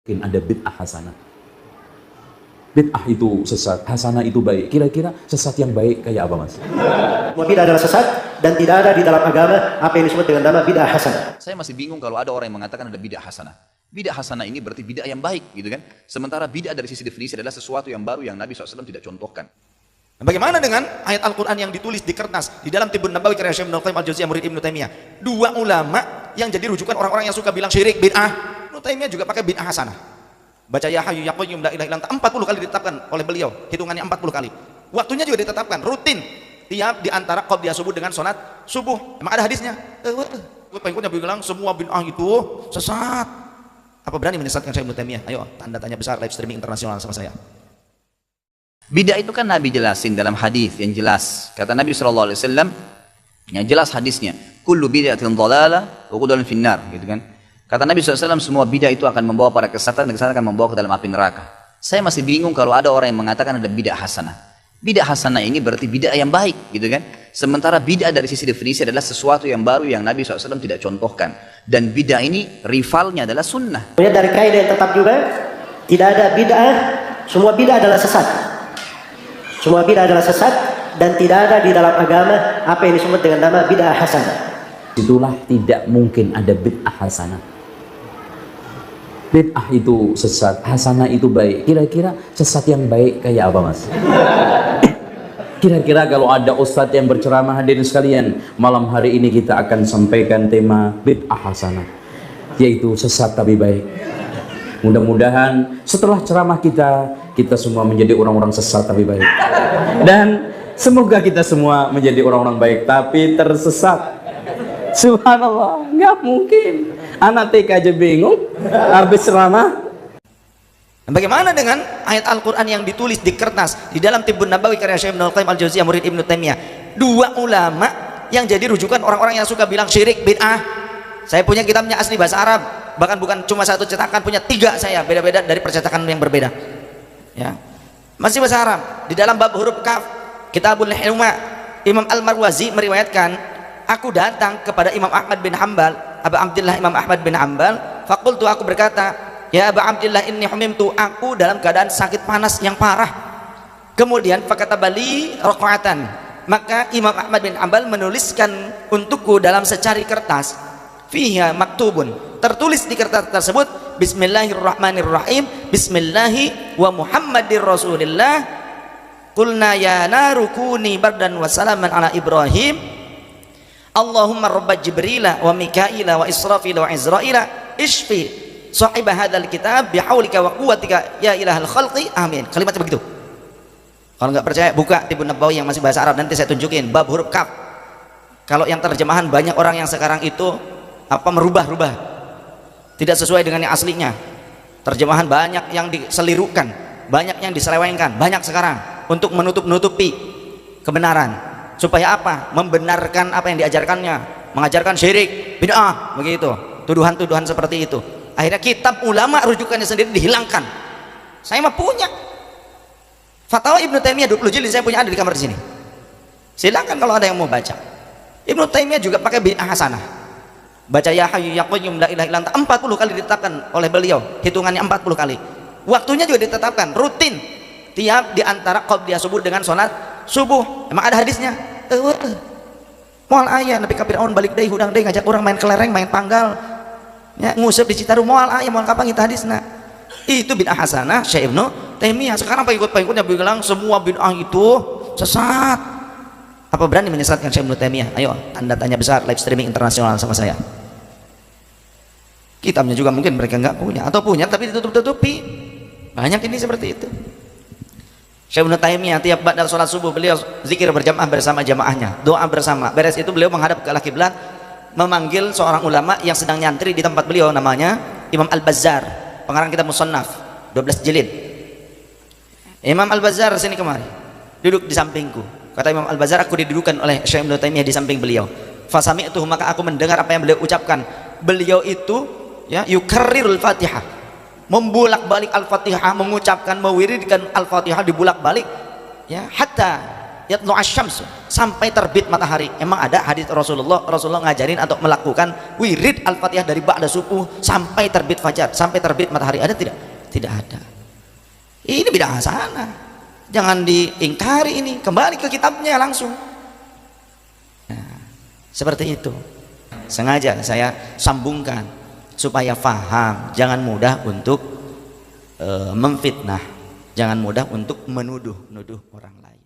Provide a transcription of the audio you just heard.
Mungkin ada bid'ah hasanah. Bid'ah itu sesat, hasanah itu baik. Kira-kira sesat yang baik kayak apa, Mas? Semua bid'ah adalah sesat dan tidak ada di dalam agama apa yang disebut dengan nama bid'ah hasanah. Saya masih bingung kalau ada orang yang mengatakan ada bid'ah hasanah. Bid'ah hasanah ini berarti bid'ah yang baik, gitu kan? Sementara bid'ah dari sisi definisi adalah sesuatu yang baru yang Nabi SAW tidak contohkan. Nah, bagaimana dengan ayat Al-Quran yang ditulis di kertas di dalam Tibbun Nabawi karya Syekh Ibnu Qayyim Al-Jauziyah murid Ibnu Taimiyah? Dua ulama yang jadi rujukan orang-orang yang suka bilang syirik, bid'ah. Ibnu Taimiyah juga pakai bid'ah hasanah. Baca ya hayyu ya qayyum la ilaha illa anta 40 kali ditetapkan oleh beliau, hitungannya 40 kali. Waktunya juga ditetapkan, rutin. Tiap di antara qobliyah subuh dengan salat subuh. Emang ada hadisnya? Pengikutnya bilang semua bid'ah itu sesat. Apa berani menyesatkan Syekh Ibnu Taimiyah? Ayo, tanda tanya besar live streaming internasional sama saya. Bid'ah itu kan Nabi jelasin dalam hadis yang jelas. Kata Nabi SAW, yang jelas hadisnya, kullu bid'atin dhalalah wa kullu finnar, gitu kan. Kata Nabi SAW, semua bid'ah itu akan membawa pada kesesatan dan kesesatan akan membawa ke dalam api neraka. Saya masih bingung kalau ada orang yang mengatakan ada bid'ah hasanah. Bid'ah hasanah ini berarti bid'ah yang baik, gitu kan. Sementara bid'ah dari sisi definisi adalah sesuatu yang baru yang Nabi SAW tidak contohkan. Dan bid'ah ini rivalnya adalah sunnah. Kemudian dari kaidah yang tetap juga, tidak ada bid'ah, semua bid'ah adalah sesat. Semua bid'ah adalah sesat dan tidak ada di dalam agama apa yang disebut dengan nama bid'ah hasanah. Itulah tidak mungkin ada bid'ah hasanah. Bid'ah itu sesat, hasanah itu baik. Kira-kira sesat yang baik kayak apa, Mas? Kira-kira kalau ada ustadz yang berceramah, hadirin sekalian, malam hari ini kita akan sampaikan tema bid'ah hasanah, yaitu sesat tapi baik. Mudah-mudahan setelah ceramah kita semua menjadi orang-orang sesat tapi baik. Dan semoga kita semua menjadi orang-orang baik tapi tersesat. Subhanallah, nggak mungkin. Anak TK aja bingung habis ceramah. Bagaimana dengan ayat Al-Quran yang ditulis di kertas di dalam Tibbun Nabawi karya Syekh Ibnu Qayyim Al-Jauziyah murid Ibnu Taimiyah? Dua ulama yang jadi rujukan orang-orang yang suka bilang syirik, bid'ah. Saya punya kitabnya asli bahasa Arab, bahkan bukan cuma satu cetakan, punya 3 saya, beda-beda dari percetakan yang berbeda. Ya, masih bahasa Arab. Di dalam bab huruf kaf, Kitabul Hilma, Imam Al-Marwazi meriwayatkan, aku datang kepada Imam Ahmad bin Hanbal, Abu Abdillah Imam Ahmad bin Hanbal, faqultu, aku berkata, ya Abu Abdillah, inni humimtu, aku dalam keadaan sakit panas yang parah. Kemudian fakatabali raq'atan, maka Imam Ahmad bin Hanbal menuliskan untukku dalam secari kertas, fiha maktubun, tertulis di kertas tersebut, bismillahirrahmanirrahim, bismillahi wa muhammadir rasulillah, qulna ya naru kuni bardan wa salaman ala Ibrahim, Allahumma rabba Jibrila wa Mikaila wa Israfila wa Izraila, ishfi sahibah hadzal kitab bihaulika wa quwwatika ya ilahal khalqi, amin. Kalimatnya begitu. Kalau nggak percaya, buka Tibbun Nabawi yang masih bahasa Arab, nanti saya tunjukin bab huruf kaf. Kalau yang terjemahan, banyak orang yang sekarang itu merubah-rubah, tidak sesuai dengan yang aslinya. Terjemahan banyak yang diselirukan, banyak yang diselewengkan, banyak sekarang untuk menutup-nutupi kebenaran. Supaya apa? Membenarkan apa yang diajarkannya, mengajarkan syirik, bid'ah, begitu, tuduhan-tuduhan seperti itu. Akhirnya kitab ulama rujukannya sendiri dihilangkan. Saya mah punya Fatwa Ibnu Taimiyah 20 jilid, saya punya, ada di kamar di sini. Silakan kalau ada yang mau baca. Ibnu Taimiyah juga pakai bid'ah hasanah. Baca ya hayyu ya qayyum la ilaha illa anta 40 kali ditetapkan oleh beliau, hitungannya 40 kali. Waktunya juga ditetapkan, rutin. Tiap di antara qobliyah subuh dengan salat subuh. Emang ada hadisnya? Moal ayah Nabi kapir aun balik deui hudang deui ngajak orang main kelereng, main panggal. Ya, ngusep di Citarum, moal ayah moal kapan kita hadisna. Itu bid'ah hasanah Syekh Ibnu Taimiyah. Sekarang pengikut-pengikutnya bilang semua bid'ah itu sesat. Apa berani menyesatkan Syekh Ibnu Taimiyah? Ayo, tanda tanya besar live streaming internasional sama saya. Kitabnya juga mungkin mereka nggak punya, atau punya tapi ditutup-tutupi. Banyak ini seperti itu. Syekh Ibnu Taimiyah tiap ba'da salat subuh beliau zikir berjamaah bersama jamaahnya, doa bersama. Beres itu beliau menghadap ke arah kiblat, memanggil seorang ulama yang sedang nyantri di tempat beliau, namanya Imam Al-Bazzar, pengarang kitab Musannaf 12 jilid. Imam Al-Bazzar sini kemari, duduk di sampingku. Kata Imam Al-Bazzar, aku didudukan oleh Syekh Ibnu Taimiyah di samping beliau. Fasami'tuhu, maka aku mendengar apa yang beliau ucapkan. Beliau itu ya yukarrirul Fatihah, membulak-balik Al-Fatihah, mengucapkan, mewiridkan Al-Fatihah dibulak-balik, ya, hatta yatlu asyams, sampai terbit matahari. Emang ada hadis Rasulullah ngajarin atau melakukan wirid Al-Fatihah dari ba'da subuh sampai terbit fajar, sampai terbit matahari? Ada tidak? Tidak ada. Ini bid'ah hasanah, jangan diingkari ini, kembali ke kitabnya langsung. Nah, seperti itu. Sengaja saya sambungkan supaya faham, jangan mudah untuk memfitnah, jangan mudah untuk menuduh orang lain.